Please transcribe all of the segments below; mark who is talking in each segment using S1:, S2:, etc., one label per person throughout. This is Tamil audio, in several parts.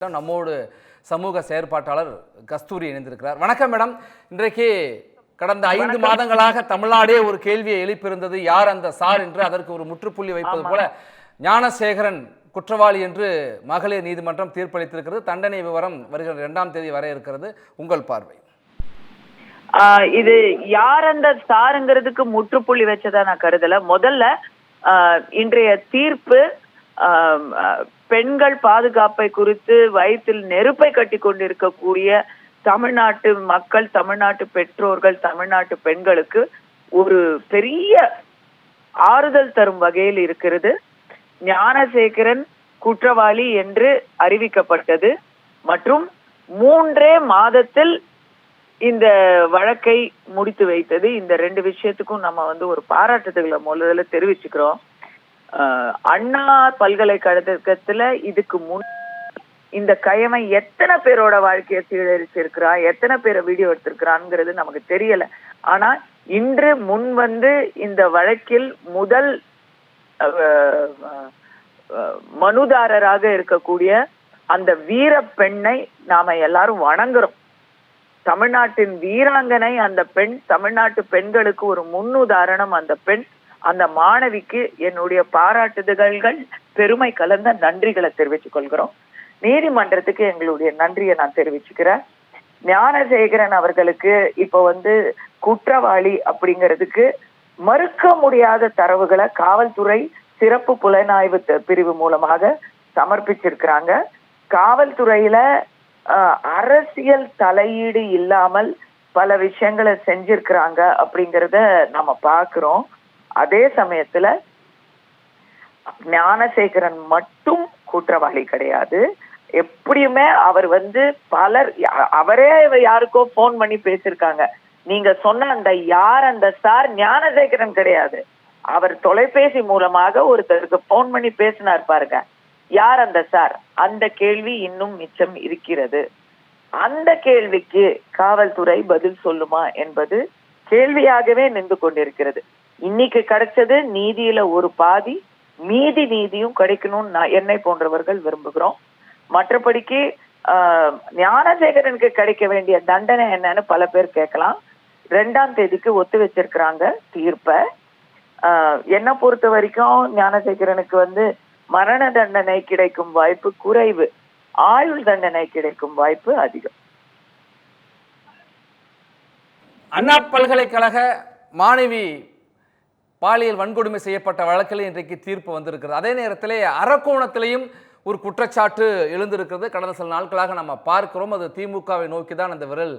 S1: நம்மோடு சமூக செயற்பாட்டாளர் கஸ்தூரி இணைந்திருக்கிறார். வணக்கம் மேடம். இன்றைக்கு கடந்த 5 மாதங்களாக தமிழ்நாடே ஒரு கேள்வியை எழுப்பியிருந்தது, யார் அந்த சார் என்று. அதற்கு ஒரு முற்றுப்புள்ளி வைப்பது போல ஞானசேகரன் குற்றவாளி என்று மகளிர் நீதிமன்றம் தீர்ப்பளித்திருக்கிறது. தண்டனை விவரம் வருகிற 2ஆம் தேதி வரை இருக்கிறது. உங்கள் பார்வை?
S2: இது யார் அந்த சாருங்கிறதுக்கு முற்றுப்புள்ளி வச்சதா நான் கருதல. முதல்ல இன்றைய தீர்ப்பு பெண்கள் பாதுகாப்பை குறித்து வயிற்றில் நெருப்பை கட்டி கொண்டிருக்கக்கூடிய தமிழ்நாட்டு மக்கள், தமிழ்நாட்டு பெற்றோர்கள், தமிழ்நாட்டு பெண்களுக்கு ஒரு பெரிய ஆறுதல் தரும் வகையில் இருக்கிறது. ஞானசேகரன் குற்றவாளி என்று அறிவிக்கப்பட்டது மற்றும் 3 மாதத்தில் இந்த வழக்கை முடித்து வைத்தது. இந்த 2 விஷயத்துக்கும் நம்ம ஒரு பாராட்டுதல்களை முதல்ல தெரிவிச்சுக்கிறோம். அண்ணா பல்கலைக்கழகத்துல இதுக்கு முன் இந்த கயமை எத்தனை பேரோட வாழ்க்கையை சீரழிச்சிருக்கிறான், எத்தனை பேரை வீடியோ எடுத்திருக்கிறான்ங்கிறது நமக்கு தெரியல. ஆனா இன்று முன் இந்த வழக்கில் முதல் மனுதாரராக இருக்கக்கூடிய அந்த வீர பெண்ணை நாம எல்லாரும் வணங்குறோம். தமிழ்நாட்டின் வீராங்கனை அந்த பெண். தமிழ்நாட்டு பெண்களுக்கு ஒரு முன்னுதாரணம் அந்த பெண். அந்த மாணவிக்கு என்னுடைய பாராட்டுதல்கள், பெருமை கலந்த நன்றிகளை தெரிவித்துக் கொள்கிறோம். நீதிமன்றத்துக்கு எங்களுடைய நன்றியை நான் தெரிவிச்சுக்கிறேன். ஞானசேகரன் அவர்களுக்கு இப்போ குற்றவாளி அப்படிங்கிறதுக்கு மறுக்க முடியாத தரவுகளை காவல்துறை சிறப்பு புலனாய்வு பிரிவு மூலமாக சமர்ப்பிச்சிருக்கிறாங்க. காவல்துறையில அரசியல் தலையீடு இல்லாமல் பல விஷயங்களை செஞ்சிருக்கிறாங்க அப்படிங்கிறத நம்ம பார்க்கிறோம். அதே சமயத்துல ஞானசேகரன் மட்டும் குற்றவாளி கிடையாது. எப்படியுமே அவர் பலர் அவரே யாருக்கோ போன் பண்ணி பேசியிருக்காங்க. நீங்க சொன்ன அந்த யார் அந்த சார் ஞானசேகரன் கிடையாது. அவர் தொலைபேசி மூலமாக ஒருத்தருக்கு போன் பண்ணி பேசினார் பாருங்க, யார் அந்த சார். அந்த கேள்வி இன்னும் மிச்சம் இருக்கிறது. அந்த கேள்விக்கு காவல்துறை பதில் சொல்லுமா என்பது கேள்வியாகவே நின்று கொண்டிருக்கிறது. இன்னைக்கு கிடைச்சது நீதியில ஒரு பாதி, மீதி நீதியும் கிடைக்கணும்னு என்னை போன்றவர்கள் விரும்புகிறோம். மற்றபடிக்கு ஞானசேகரனுக்கு கிடைக்க வேண்டிய தண்டனை என்னன்னு பல பேர் கேட்கலாம். 2ஆம் தேதிக்கு ஒத்து வச்சிருக்கிறாங்க தீர்ப்பை. என்னை பொறுத்த வரைக்கும் ஞானசேகரனுக்கு மரண தண்டனை கிடைக்கும் வாய்ப்பு குறைவு, ஆயுள் தண்டனை கிடைக்கும் வாய்ப்பு அதிகம்.
S1: அண்ணா பல்கலைக்கழக மாணவி பாலியல் வன்கொடுமை செய்யப்பட்ட வழக்கில் இன்றைக்கு தீர்ப்பு வந்திருக்கிறது. அதே நேரத்திலே அரக்கோணத்திலையும் ஒரு குற்றச்சாட்டு எழுந்திருக்கிறது. கடந்த சில நாட்களாக நம்ம பார்க்கிறோம். அது திமுகவை நோக்கி தான் அந்த விரல்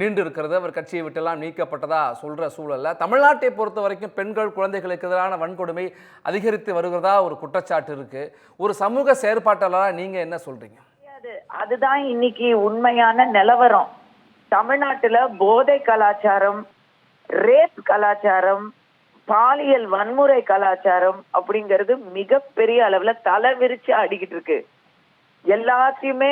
S1: நீண்டு இருக்கிறது. அவர் கட்சியை விட்டெல்லாம் நீக்கப்பட்டதா சொல்ற சூழல்ல தமிழ்நாட்டை பொறுத்த வரைக்கும் பெண்கள், குழந்தைகளுக்கு எதிரான வன்கொடுமை அதிகரித்து வருகிறதா ஒரு குற்றச்சாட்டு இருக்கு. ஒரு சமூக செயற்பாட்டாளராக நீங்க என்ன சொல்றீங்க?
S2: அதுதான் இன்னைக்கு உண்மையான நிலவரம். தமிழ்நாட்டுல போதை கலாச்சாரம், ரேப் கலாச்சாரம், பாலியல் வன்முறை கலாச்சாரம் அப்படிங்கிறது மிகப்பெரிய அளவுல தலை விரிச்சு அடிக்கிட்டு இருக்கு. எல்லாத்தையுமே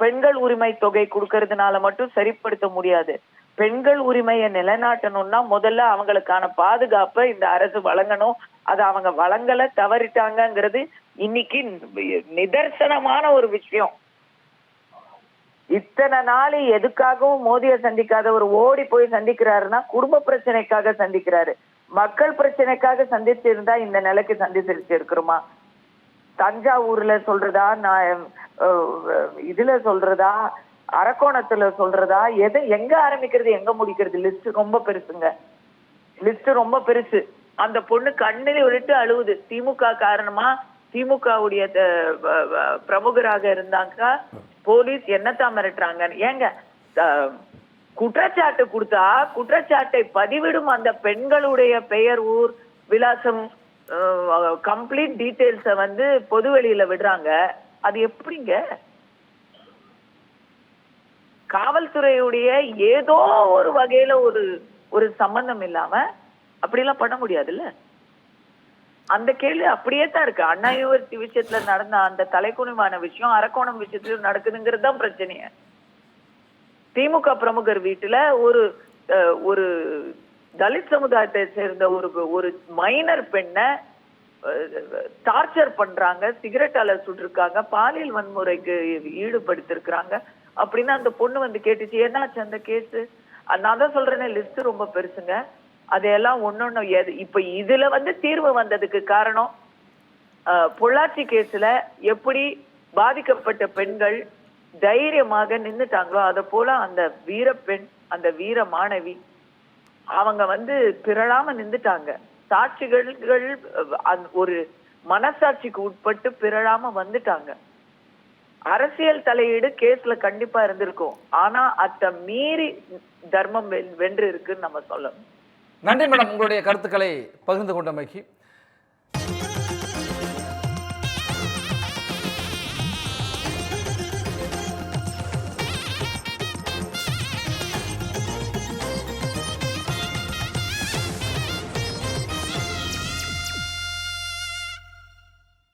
S2: பெண்கள் உரிமை தொகை கொடுக்கறதுனால மட்டும் சரிப்படுத்த முடியாது. பெண்கள் உரிமையை நிலைநாட்டணும்னா முதல்ல அவங்களுக்கான பாதுகாப்பை இந்த அரசு வழங்கணும். அது அவங்க வழங்கல, தவறிட்டாங்கிறது இன்னைக்கு நிதர்சனமான ஒரு விஷயம். இத்தனை நாள் எதுக்காகவும் மோதியை சந்திக்காத ஒரு ஓடி போய் சந்திக்கிறாருன்னா குடும்ப பிரச்சனைக்காக சந்திக்கிறாரு. மக்கள் பிரச்சனைக்காக சந்திச்சு இருந்தா இந்த நிலைக்கு சந்திச்சு இருக்கிறோமா? தஞ்சாவூர்ல சொல்றதா, நான் இதுல சொல்றதா, அரக்கோணத்துல சொல்றதா, எங்க ஆரம்பிக்கிறது எங்க முடிக்கிறது? லிஸ்ட் ரொம்ப பெருசுங்க. லிஸ்ட் ரொம்ப பெருசு. அந்த பொண்ணு கண்ணில் விட்டு அழுவுது. திமுக காரணமா, திமுகவுடைய பிரமுகராக இருந்தாங்க. போலீஸ் என்னத்தான் மிரட்டுறாங்க. ஏங்க குற்றச்சாட்டு கொடுத்தா குற்றச்சாட்டை பதிவிடும் அந்த பெண்களுடைய பெயர், ஊர், விலாசம், கம்ப்ளீட் டீடைல்ஸ பொது வெளியில விடுறாங்க. அது எப்படிங்க? காவல்துறையுடைய ஏதோ ஒரு வகையில ஒரு சம்பந்தம் இல்லாம அப்படிலாம் பண்ண முடியாதுல்ல. அந்த கேள்வி அப்படியே தான் இருக்கு. அண்ணா யூனிவர்சிட்டி விஷயத்துல நடந்த அந்த தலைக்குனிவான விஷயம் அரக்கோணம் விஷயத்துல நடக்குதுங்கிறது தான் பிரச்சனைய. திமுக பிரமுகர் வீட்டுல ஒரு தலித் சமுதாயத்தை சேர்ந்த ஒரு மைனர் பெண்ணை டார்ச்சர் பண்றாங்க, சிகரெட்டால சுட்டிருக்காங்க, பாலியல் வன்முறைக்கு ஈடுபடுத்திருக்கிறாங்க அப்படின்னு அந்த பொண்ணு வந்து கேட்டுச்சு. என்னாச்சு அந்த கேஸ்? நான் தான் சொல்றேனே, லிஸ்ட் ரொம்ப பெருசுங்க. அதையெல்லாம் ஒன்னொன்னு இப்ப இதுல வந்து தீர்வு வந்ததுக்கு காரணம் பொள்ளாச்சி கேஸ்ல எப்படி பாதிக்கப்பட்ட பெண்கள் தைரியமாக நின்னுட்டாங்களோ அத போல அந்த வீரப்பெண், அந்த வீர மாணவி அவங்க வந்து பிறழாம நின்னுட்டாங்க. சாட்சிகள் ஒரு மனசாட்சிக்கு உட்பட்டு பிறழாம வந்துட்டாங்க. அரசியல் தலையீடு கேஸ்ல கண்டிப்பா இருந்திருக்கும். ஆனா அத மீறி தர்மம் வென்று இருக்குன்னு நம்ம சொல்லணும்.
S1: நன்றி மேடம், உங்களுடைய கருத்துக்களை பகிர்ந்து கொண்டமைக்கு.